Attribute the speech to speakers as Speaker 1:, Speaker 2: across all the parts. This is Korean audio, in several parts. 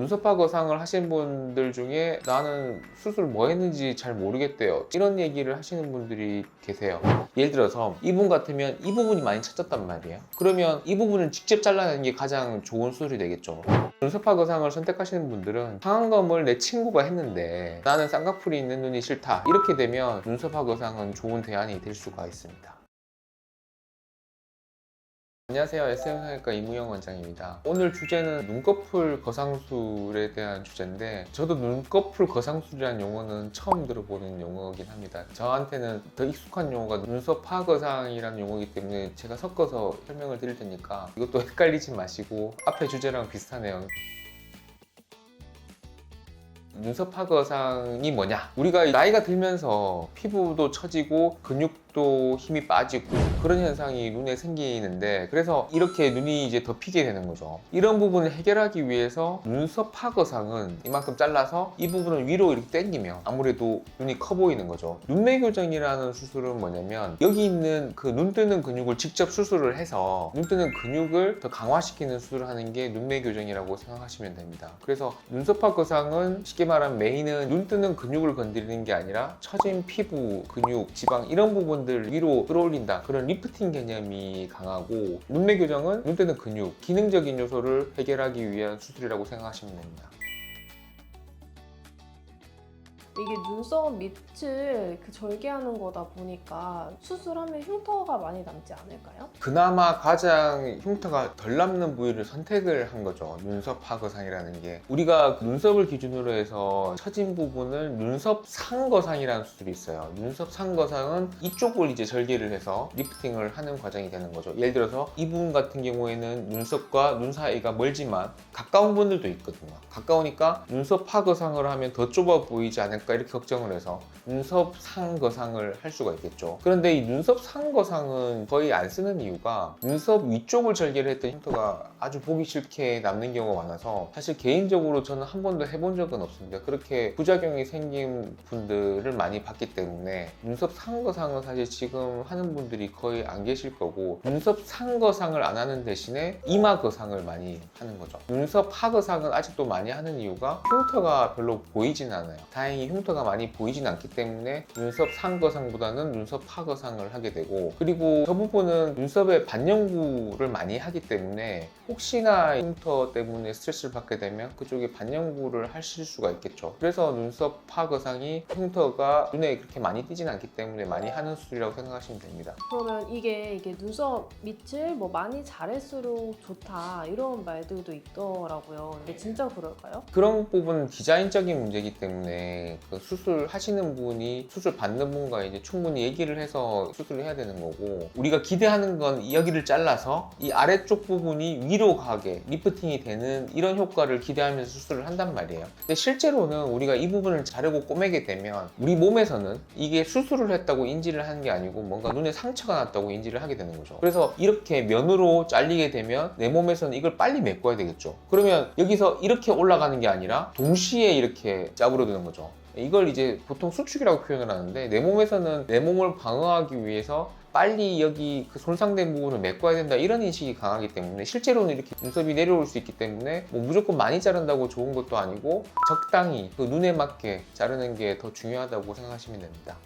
Speaker 1: 눈썹화 거상을 하신 분들 중에 나는 수술 뭐 했는지 잘 모르겠대요, 이런 얘기를 하시는 분들이 계세요. 예를 들어서 이분 같으면 이 부분이 많이 처졌단 말이에요. 그러면 이 부분을 직접 잘라내는 게 가장 좋은 수술이 되겠죠. 눈썹화 거상을 선택하시는 분들은 상안검을 내 친구가 했는데 나는 쌍꺼풀이 있는 눈이 싫다, 이렇게 되면 눈썹화 거상은 좋은 대안이 될 수가 있습니다. 안녕하세요, SM성형외과 이무영 원장입니다. 오늘 주제는 눈꺼풀 거상술에 대한 주제인데, 저도 눈꺼풀 거상술이라는 용어는 처음 들어보는 용어긴 합니다. 저한테는 더 익숙한 용어가 눈썹 하거상이라는 용어이기 때문에 제가 섞어서 설명을 드릴 테니까 이것도 헷갈리지 마시고, 앞에 주제랑 비슷하네요. 눈썹 하거상이 뭐냐? 우리가 나이가 들면서 피부도 처지고 근육도 힘이 빠지고 그런 현상이 눈에 생기는데, 그래서 이렇게 눈이 이제 덮이게 되는 거죠. 이런 부분을 해결하기 위해서 눈썹 하거상은 이만큼 잘라서 이 부분을 위로 이렇게 당기면 아무래도 눈이 커 보이는 거죠. 눈매 교정이라는 수술은 뭐냐면, 여기 있는 그 눈 뜨는 근육을 직접 수술을 해서 눈 뜨는 근육을 더 강화시키는 수술을 하는 게 눈매 교정이라고 생각하시면 됩니다. 그래서 눈썹 하거상은 쉽게 말하면 메인은 눈 뜨는 근육을 건드리는 게 아니라 처진 피부, 근육, 지방 이런 부분들 위로 끌어올린다, 그런 리프팅 개념이 강하고, 눈매 교정은 눈 뜨는 근육, 기능적인 요소를 해결하기 위한 수술이라고 생각하시면 됩니다.
Speaker 2: 이게 눈썹 밑을 절개하는 거다 보니까 수술하면 흉터가 많이 남지 않을까요?
Speaker 1: 그나마 가장 흉터가 덜 남는 부위를 선택을 한 거죠. 눈썹 하거상이라는 게, 우리가 눈썹을 기준으로 해서 처진 부분을 눈썹 상거상이라는 수술이 있어요. 눈썹 상거상은 이쪽을 이제 절개를 해서 리프팅을 하는 과정이 되는 거죠. 예를 들어서 이 부분 같은 경우에는 눈썹과 눈 사이가 멀지만 가까운 분들도 있거든요. 가까우니까 눈썹 하거상을 하면 더 좁아 보이지 않을까, 이렇게 걱정을 해서 눈썹 상거상을 할 수가 있겠죠. 그런데 이 눈썹 상거상은 거의 안 쓰는 이유가, 눈썹 위쪽을 절개를 했던 흉터가 아주 보기 싫게 남는 경우가 많아서, 사실 개인적으로 저는 한 번도 해본 적은 없습니다. 그렇게 부작용이 생긴 분들을 많이 봤기 때문에 눈썹 상거상은 사실 지금 하는 분들이 거의 안 계실 거고, 눈썹 상거상을 안 하는 대신에 이마 거상을 많이 하는 거죠. 눈썹 하거상은 아직도 많이 하는 이유가 흉터가 별로 보이진 않아요. 다행히 흉터가 많이 보이진 않기 때문에 눈썹 상거상보다는 눈썹 하거상을 하게 되고, 그리고 저 부분은 눈썹에 반영구를 많이 하기 때문에 혹시나 흉터 때문에 스트레스를 받게 되면 그쪽에 반영구를 하실 수가 있겠죠. 그래서 눈썹 하거상이 흉터가 눈에 그렇게 많이 띄진 않기 때문에 많이 하는 수술이라고 생각하시면 됩니다.
Speaker 2: 그러면 이게 눈썹 밑을 뭐 많이 잘할수록 좋다 이런 말들도 있더라고요. 근데 진짜 그럴까요?
Speaker 1: 그런 부분은 디자인적인 문제이기 때문에 그 수술 하시는 분이 수술 받는 분과 이제 충분히 얘기를 해서 수술을 해야 되는 거고, 우리가 기대하는 건 여기를 잘라서 이 아래쪽 부분이 위로 가게 리프팅이 되는 이런 효과를 기대하면서 수술을 한단 말이에요. 근데 실제로는 우리가 이 부분을 자르고 꼬매게 되면 우리 몸에서는 이게 수술을 했다고 인지를 하는 게 아니고 뭔가 눈에 상처가 났다고 인지를 하게 되는 거죠. 그래서 이렇게 면으로 잘리게 되면 내 몸에서는 이걸 빨리 메꿔야 되겠죠. 그러면 여기서 이렇게 올라가는 게 아니라 동시에 이렇게 짜부러드는 거죠. 이걸 이제 보통 수축이라고 표현을 하는데, 내 몸에서는 내 몸을 방어하기 위해서 빨리 여기 그 손상된 부분을 메꿔야 된다, 이런 인식이 강하기 때문에 실제로는 이렇게 눈썹이 내려올 수 있기 때문에 뭐 무조건 많이 자른다고 좋은 것도 아니고, 적당히 그 눈에 맞게 자르는 게 더 중요하다고 생각하시면 됩니다.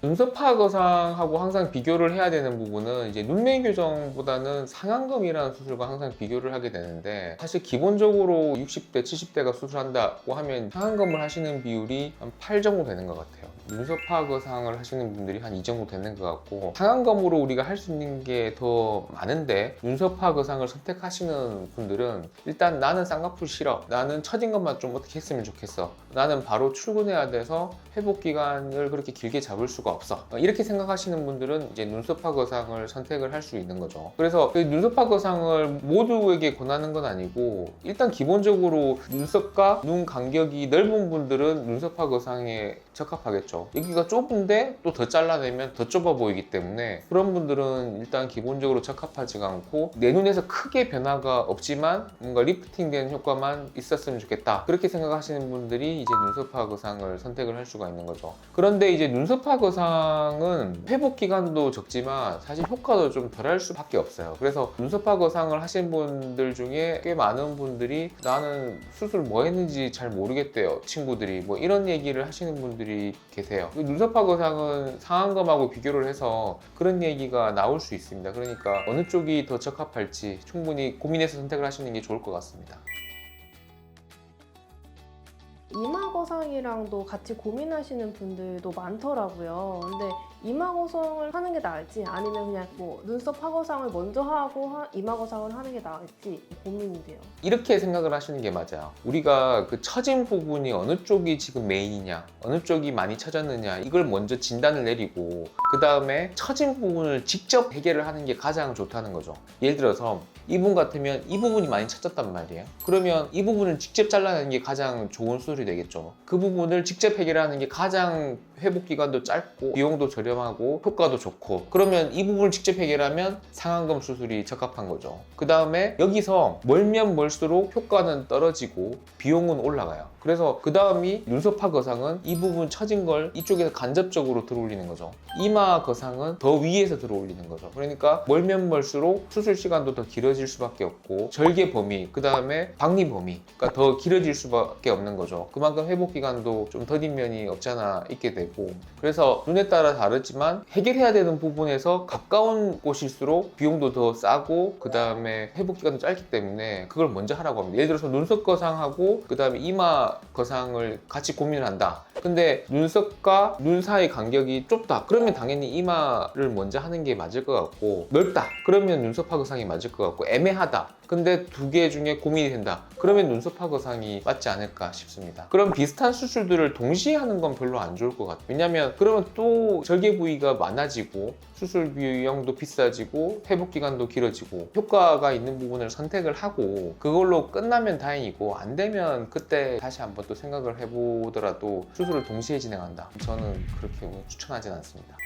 Speaker 1: 눈썹 하거상하고 항상 비교를 해야 되는 부분은, 이제 눈매 교정보다는 상안검이라는 수술과 항상 비교를 하게 되는데, 사실 기본적으로 60대, 70대가 수술한다고 하면 상안검을 하시는 비율이 한 8 정도 되는 것 같아요. 눈썹 하거상을 하시는 분들이 한 이 정도 되는 것 같고, 상안검으로 우리가 할 수 있는 게 더 많은데, 눈썹 하거상을 선택하시는 분들은 일단 나는 쌍꺼풀 싫어, 나는 처진 것만 좀 어떻게 했으면 좋겠어, 나는 바로 출근해야 돼서 회복 기간을 그렇게 길게 잡을 수가 없어, 이렇게 생각하시는 분들은 이제 눈썹 하거상을 선택을 할 수 있는 거죠. 그래서 눈썹 하거상을 모두에게 권하는 건 아니고, 일단 기본적으로 눈썹과 눈 간격이 넓은 분들은 눈썹 하거상에 적합하겠죠. 거죠. 여기가 좁은데 또 더 잘라내면 더 좁아 보이기 때문에 그런 분들은 일단 기본적으로 적합하지가 않고 내 눈에서 크게 변화가 없지만 뭔가 리프팅되는 효과만 있었으면 좋겠다, 그렇게 생각하시는 분들이 이제 눈썹화 거상을 선택을 할 수가 있는 거죠. 그런데 이제 눈썹화 거상은 회복 기간도 적지만 사실 효과도 좀 덜 할 수밖에 없어요. 그래서 눈썹화 거상을 하신 분들 중에 꽤 많은 분들이 나는 수술 뭐 했는지 잘 모르겠대요, 친구들이. 뭐 이런 얘기를 하시는 분들이 계세요. 눈썹화 거상은 상안검하고 비교를 해서 그런 얘기가 나올 수 있습니다. 그러니까 어느 쪽이 더 적합할지 충분히 고민해서 선택을 하시는 게 좋을 것 같습니다.
Speaker 2: 이마 거상이랑도 같이 고민하시는 분들도 많더라고요. 근데 이마 거상을 하는 게 나을지 아니면 그냥 뭐 눈썹 하거상을 먼저 하고 이마 거상을 하는 게 나을지 고민이 돼요.
Speaker 1: 이렇게 생각을 하시는 게 맞아요. 우리가 그 처진 부분이 어느 쪽이 지금 메인이냐, 어느 쪽이 많이 처졌느냐, 이걸 먼저 진단을 내리고 그 다음에 처진 부분을 직접 해결을 하는 게 가장 좋다는 거죠. 예를 들어서 이분 같으면 이 부분이 많이 처졌단 말이에요. 그러면 이 부분을 직접 잘라내는 게 가장 좋은 수술이 되겠죠. 그 부분을 직접 해결하는 게 가장 회복 기간도 짧고 비용도 저렴하고 효과도 좋고, 그러면 이 부분을 직접 해결하면 상안검 수술이 적합한 거죠. 그 다음에 여기서 멀면 멀수록 효과는 떨어지고 비용은 올라가요. 그래서 그 다음이 눈썹화 거상은 이 부분 처진 걸 이쪽에서 간접적으로 들어올리는 거죠. 이마 거상은 더 위에서 들어올리는 거죠. 그러니까 멀면 멀수록 수술 시간도 더 길어질 수밖에 없고 절개 범위, 그 다음에 박리 범위가 더 길어질 수밖에 없는 거죠. 그만큼 회복 기간도 좀 더딘 면이 없잖아 있게 되고, 그래서 눈에 따라 다르지만 해결해야 되는 부분에서 가까운 곳일수록 비용도 더 싸고 그 다음에 회복 기간도 짧기 때문에 그걸 먼저 하라고 합니다. 예를 들어서 눈썹 거상하고 그 다음에 이마 거상을 같이 고민을 한다. 근데 눈썹과 눈 사이 간격이 좁다. 그러면 당연히 이마를 먼저 하는 게 맞을 것 같고, 넓다. 그러면 눈썹화 거상이 맞을 것 같고, 애매하다. 근데 두 개 중에 고민이 된다. 그러면 눈썹화 거상이 맞지 않을까 싶습니다. 그럼 비슷한 수술들을 동시에 하는 건 별로 안 좋을 것 같아요. 왜냐면 그러면 또 절개 부위가 많아지고 수술 비용도 비싸지고 회복 기간도 길어지고 효과가 있는 부분을 선택을 하고 그걸로 끝나면 다행이고, 안 되면 그때 다시 한번 또 생각을 해보더라도 수술을 동시에 진행한다. 저는 그렇게 추천하진 않습니다.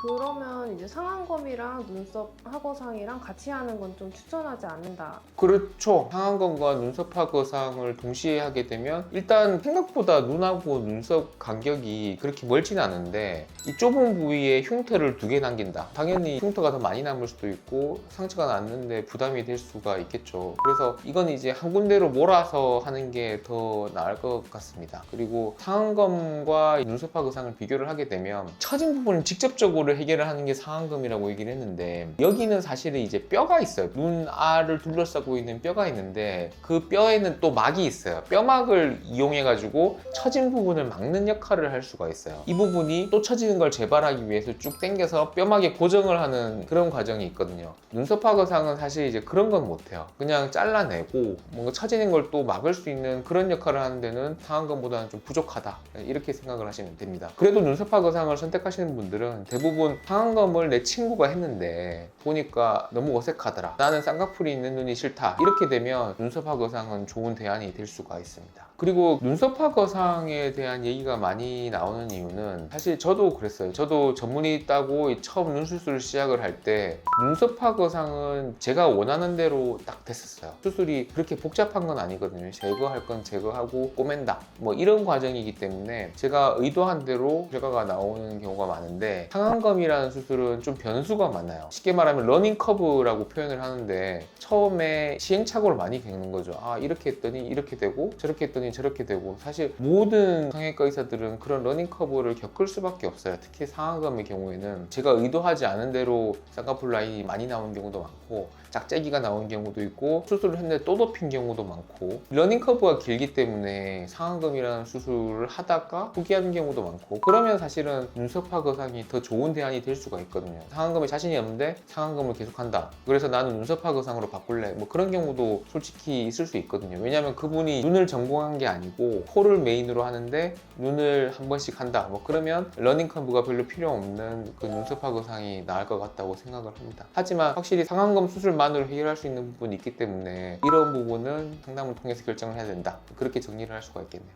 Speaker 2: 그러면 이제 상안검이랑 눈썹 하거상이랑 같이 하는 건 좀 추천하지 않는다.
Speaker 1: 그렇죠. 상안검과 눈썹화 거상을 동시에 하게 되면 일단 생각보다 눈하고 눈썹 간격이 그렇게 멀지는 않은데 이 좁은 부위에 흉터를 2개 남긴다. 당연히 흉터가 더 많이 남을 수도 있고 상처가 났는데 부담이 될 수가 있겠죠. 그래서 이건 이제 한 군데로 몰아서 하는 게 더 나을 것 같습니다. 그리고 상안검과 눈썹화 거상을 비교를 하게 되면 처진 부분을 직접적으로 해결을 하는 게 상안검이라고 얘기를 했는데, 여기는 사실은 이제 뼈가 있어요. 눈알을 둘러싸고 있는 뼈가 있는데 그 뼈에는 또 막이 있어요. 뼈막을 이용해 가지고 처진 부분을 막는 역할을 할 수가 있어요. 이 부분이 또 처지는 걸 재발하기 위해서 쭉 당겨서 뼈막에 고정을 하는 그런 과정이 있거든요. 눈썹화 거상은 사실 이제 그런 건 못해요. 그냥 잘라내고 뭔가 처지는 걸 또 막을 수 있는 그런 역할을 하는 데는 상안검보다는 좀 부족하다, 이렇게 생각을 하시면 됩니다. 그래도 눈썹화 거상을 선택하시는 분들은 대부분 상안검을 내 친구가 했는데 보니까 너무 어색하더라, 나는 쌍꺼풀이 있는 눈이 싫다, 이렇게 되면 눈썹화 거상은 좋은 대안이 될 수가 있습니다. 그리고 눈썹화 거상에 대한 얘기가 많이 나오는 이유는 사실 저도 그랬어요. 저도 전문의 따고 처음 눈수술을 시작을 할 때 눈썹화 거상은 제가 원하는 대로 딱 됐었어요. 수술이 그렇게 복잡한 건 아니거든요. 제거할 건 제거하고 꼬맨다, 뭐 이런 과정이기 때문에 제가 의도한 대로 결과가 나오는 경우가 많은데, 상안검이라는 수술은 좀 변수가 많아요. 쉽게 말하면 러닝 커브라고 표현을 하는데 처음에 시행착오를 많이 겪는 거죠. 아, 이렇게 했더니 이렇게 되고 저렇게 했더니 저렇게 되고, 사실 모든 성형외과 의사들은 그런 러닝 커브를 겪을 수밖에 없어요. 특히 상안검의 경우에는 제가 의도하지 않은 대로 쌍꺼풀 라인이 많이 나오는 경우도 많고 짝재기가 나오는 경우도 있고 수술을 했는데 또 덮인 경우도 많고, 러닝 커브가 길기 때문에 상안검이라는 수술을 하다가 포기하는 경우도 많고, 그러면 사실은 눈썹화 거상이 더 좋은 대안이 될 수가 있거든요. 상안검에 자신이 없는데 상안검을 계속한다, 그래서 나는 눈썹화 거상으로 바꿀래, 뭐 그런 경우도 솔직히 있을 수 있거든요. 왜냐하면 그분이 눈을 전공한 게 아니고 코를 메인으로 하는데 눈을 한 번씩 한다, 뭐 그러면 러닝 커브가 별로 필요 없는 그 눈썹화 거상이 나을 것 같다고 생각을 합니다. 하지만 확실히 상안검 수술만으로 해결할 수 있는 부분이 있기 때문에 이런 부분은 상담을 통해서 결정을 해야 된다, 그렇게 정리를 할 수가 있겠네요.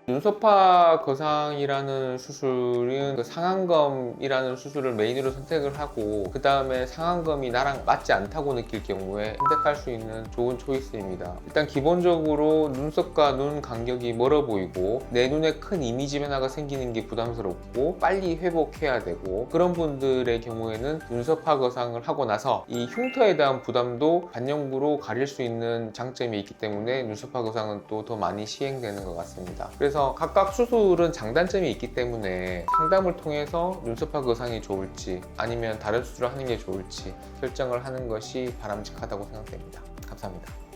Speaker 1: 눈썹화 거상이라는 수술은 그 상안검이라는 수술을 메인으로 선택을 하고 그 다음에 상안검이 나랑 맞지 않다고 느낄 경우에 선택할 수 있는 좋은 초이스입니다. 일단 기본적으로 눈썹과 눈 간격이 멀어 보이고 내 눈에 큰 이미지 변화가 생기는 게 부담스럽고 빨리 회복해야 되고 그런 분들의 경우에는 눈썹화 거상을 하고 나서 이 흉터에 대한 부담도 반영구로 가릴 수 있는 장점이 있기 때문에 눈썹화 거상은 또 더 많이 시행되는 것 같습니다. 그래서 각각 수술은 장단점이 있기 때문에 상담을 통해서 눈썹화 거상이 좋을지 아니면 다른 수술을 하는 게 좋을지 결정을 하는 것이 바람직하다고 생각됩니다. 감사합니다.